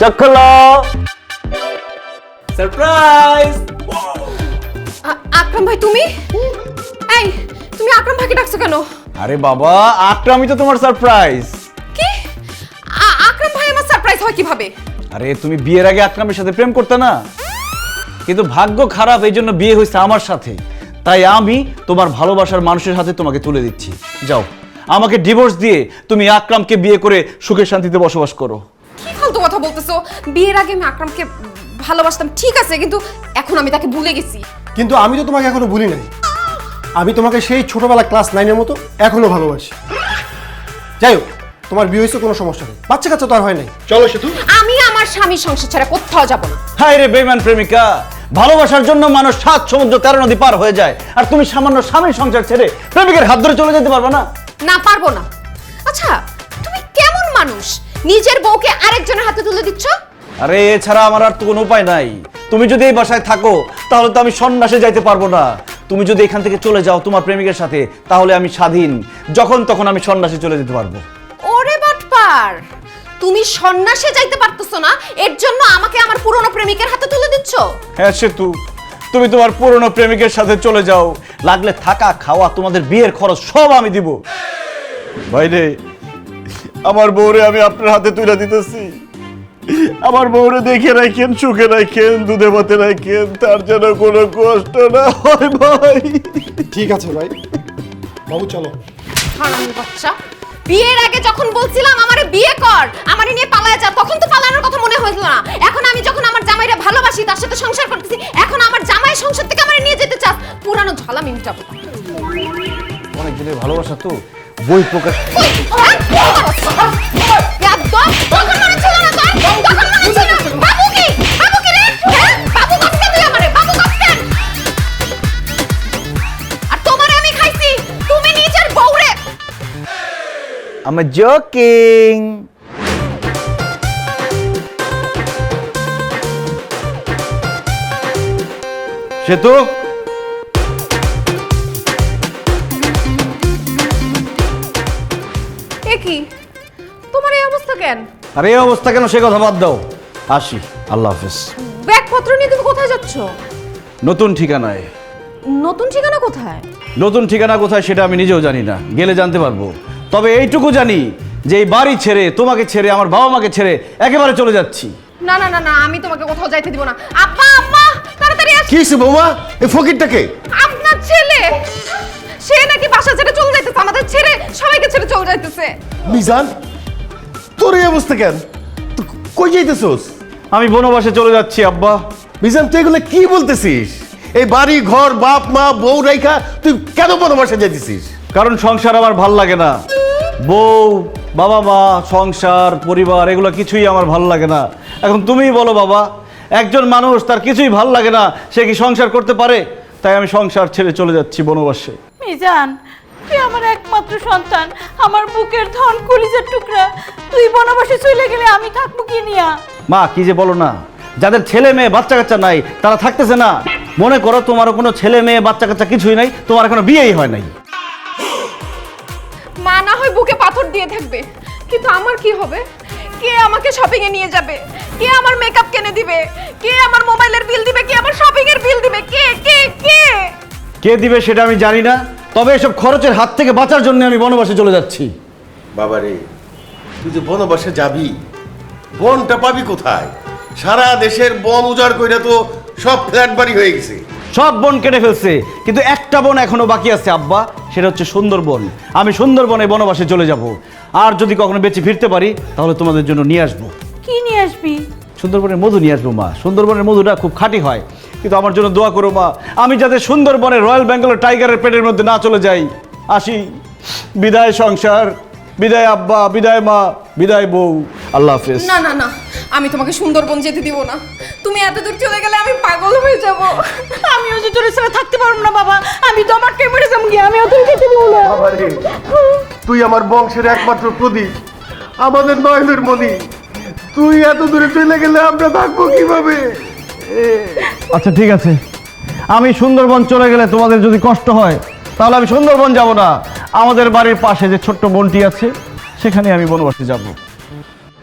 চোখ খোলো। সারপ্রাইজ। আকরাম ভাই তুমি? এই তুমি আকরাম ভাইকে ডাকছো কেন? আরে বাবা, আকরামই তো তোমার সারপ্রাইজ। কি? আকরাম ভাই আমার সারপ্রাইজ হয় কিভাবে? আরে তুমি বিয়ের আগে আকরামের সাথে প্রেম করতে না, কিন্তু ভাগ্য খারাপ, এই জন্য বিয়ে হয়েছে আমার সাথে। তাই আমি তোমার ভালোবাসার মানুষের হাতে তোমাকে তুলে দিচ্ছি। যাও, আমাকে ডিভোর্স দিয়ে তুমি আকরামকে বিয়ে করে সুখে শান্তিতে বসবাস করো। কি ফালতু কথা বলতেছো? বিয়ের আগে আমি আকরামকে ভালোবাসতাম ঠিক আছে, কিন্তু এখন আমি তাকে ভুলে গেছি। কিন্তু আমি তো তোমাকে এখনো ভুলি নাই। আমি তোমাকে সেই ছোটবেলা ক্লাস 9-এর মতো এখনো ভালোবাসি। যাই হোক, তোমার বিয়ে হয়েছে, কোনো সমস্যা নেই, বাচ্চা কাচ্চা তো আর হয় নাই। চলো সেতু। আমি আমার স্বামীর সংসার ছাড়া কোথাও যাব না। হায় রে বেঈমান প্রেমিকা, ভালোবাসার জন্য মানুষ 7 সমুদ্র 13 নদী পার হয়ে যায়, আর তুমি সামান্য স্বামীর সংসার ছেড়ে প্রেমিকের হাত ধরে চলে যেতে পারবে না? না, পারবো না। আচ্ছা, তুমি কেমন মানুষ নিজের বউকে আরেকজনের হাতে তুলে দিচ্ছ? আরে এছাড়া আমার আর তো কোনো উপায় নাই। তুমি যদি এই বাসায় থাকো তাহলে তো আমি সন্ন্যাসে যাইতে পারবো না। তুমি যদি এখান থেকে চলে যাও তোমার প্রেমিকের সাথে, তাহলে আমি স্বাধীন, যখন তখন আমি সন্ন্যাসে চলে যেতে পারবো। ওরে বাটপার, তুমি সন্ন্যাসে যাইতে পারতেছো না, এর জন্য আমাকে আমার পুরনো প্রেমিকের হাতে তুলে দিচ্ছ? হ্যাঁ সেতু, তুমি তোমার পুরনো প্রেমিকের সাথে চলে যাও, লাগলে থাকা খাওয়া তোমাদের বিয়ের খরচ সব আমি দিব। ভাইরে, আমার বউরে আমি আপনার হাতে তুলে দিতেছি। আমার বউরে দেখে রাখেন, সুখে রাখেন, দুধে ভাতে রাখেন, তার যেন কোনো কষ্ট না হয় ভাই। ঠিক আছে ভাই, বাবু চলো। হারামির বাচ্চা, বিয়ের আগে যখন বলছিলাম আমারে বিয়ে কর, আমারে নিয়ে পালায় যা, তখন তো পালানোর কথা মনে হইল না। এখন আমি যখন আমার জামাইরে ভালোবাসি, তার সাথে সংসার করতেছি, এখন আমার জামাই সংসার থেকে আমারে নিয়ে যেতে চাস, পুরানো ঝালা আমি মিটাবো। অনেক দিনের ভালোবাসা তো, বই প্রকাশ। I'm joking. সেতু, কি তোমার এই অবস্থা কেন? আরে এই অবস্থা কেন সে কথা বাদ দাও, আসি, আল্লাহ হাফেজ। ব্যাগপত্র নিয়ে তুমি কোথায় যাচ্ছ? নতুন ঠিকানায়। নতুন ঠিকানা কোথায়? নতুন ঠিকানা কোথায় সেটা আমি নিজেও জানি না, গেলে জানতে পারবো। তবে এইটুকু জানি যে এই বাড়ি ছেড়ে, তোমাকে ছেড়ে, আমার বাবা মাকে ছেড়ে একেবারে চলে যাচ্ছি। না না না না, আমি তোমাকে কোথাও যাইতে দিব না। আব্বা আব্বা, তাড়াতাড়ি আসো। কি হইছে বৌমা? এই ফকিরটাকে? আপনার ছেলে, সে নাকি বাসা ছেড়ে চলে যাইতেছে, আমাদের ছেড়ে সবাইকে ছেড়ে চলে যাইতেছে। মিজান, তোর এই অবস্থা কেন? তুই কই যাইতেছস? আমি বনবাসে চলে যাচ্ছি আব্বা। মিজান, তুই এগুলো কি বলতেছিস? এই বাড়ি ঘর, বাপ মা, বউ রাইখা তুই কেন বনবাসে যাইতেছিস? কারণ সংসার আমার ভাল লাগে না। বউ, বাবা মা, সংসার, পরিবার, এগুলো কিছুই আমার ভাল লাগে না। এখন তুমিই বলো বাবা, একজন মানুষ তার কিছুই ভাল লাগে না, সে কি সংসার করতে পারে? তাই আমি সংসার ছেড়ে চলে যাচ্ছি বনবাসে। মিজান, তুই আমার একমাত্র সন্তান, আমার বুকের ধন, কলিজার টুকরা। তুই বনবাসে চলে গেলে আমি থাকবো কি নিয়া? মা, কি যে বলো না, যাদের ছেলে মেয়ে বাচ্চা কাচ্চা নাই তারা থাকতেছে না। মনে করো তোমারও কোনো ছেলে মেয়ে বাচ্চা কাচ্চা কিছুই নাই, তোমার এখনো বিয়েই হয় নাই। মা না হয় বুকে পাথর দিয়ে থাকবে, কিন্তু আমার কি হবে? কে আমাকে শপিং এ নিয়ে যাবে? কে আমার মেকআপ কিনে দিবে? কে আমার মোবাইলের বিল দিবে? কে আমার শপিং এর বিল দিবে? কে কে কে কে দিবে সেটা আমি জানি না, তবে এসব খরচের হাত থেকে বাঁচার জন্য আমি বনবাসে চলে যাচ্ছি। বাবারে, তুই যে বনবাসে যাবি, বনটা পাবি কোথায়? সারা দেশের বন উজাড় কইরা তো সব ফ্ল্যাট বাড়ি হয়ে গেছে। সব বন কেটে ফেলছে, কিন্তু একটা বন এখনো বাকি আছে আব্বা, সেটা হচ্ছে সুন্দরবন। আমি সুন্দরবনে বনবাসে চলে যাব, আর যদি কখনো বেঁচে ফিরতে পারি তাহলে তোমাদের জন্য নিয়ে আসবো। কি নিয়ে আসবি? সুন্দরবনের মধু নিয়ে আসবো মা। সুন্দরবনের মধুটা খুব খাঁটি হয়, কিন্তু আমার জন্য দোয়া করো মা, আমি যাতে সুন্দরবনের রয়্যাল বেঙ্গল টাইগারের পেটের মধ্যে না চলে যাই। আসি, বিদায় সংসার, বিদায় আব্বা, বিদায় মা, বিদায় বউ, আল্লাহ হাফেজ। না না না, আমি তোমাকে সুন্দরবন যেতে দিব না। তুমি এত দূর চলে গেলে আমি পাগল হয়ে যাব। আমিও যে তোর ছাড়া থাকতে পারবো না বাবা, আমি তো আমার কে মরে যাবো গিয়ে, আমিও তোর যেতে দিব না। বাবারে, তুই আমার বংশের একমাত্র প্রদীপ, আমাদের নয়নের মণি। তুই এত দূরে চলে গেলে আমরা থাকবো কিভাবে? আচ্ছা ঠিক আছে, আমি সুন্দরবন চলে গেলে তোমাদের যদি কষ্ট হয় তাহলে আমি সুন্দরবন যাব না, আমাদের বাড়ির পাশে যে ছোট্ট বনটি আছে সেখানে আমি বনবাসে যাব।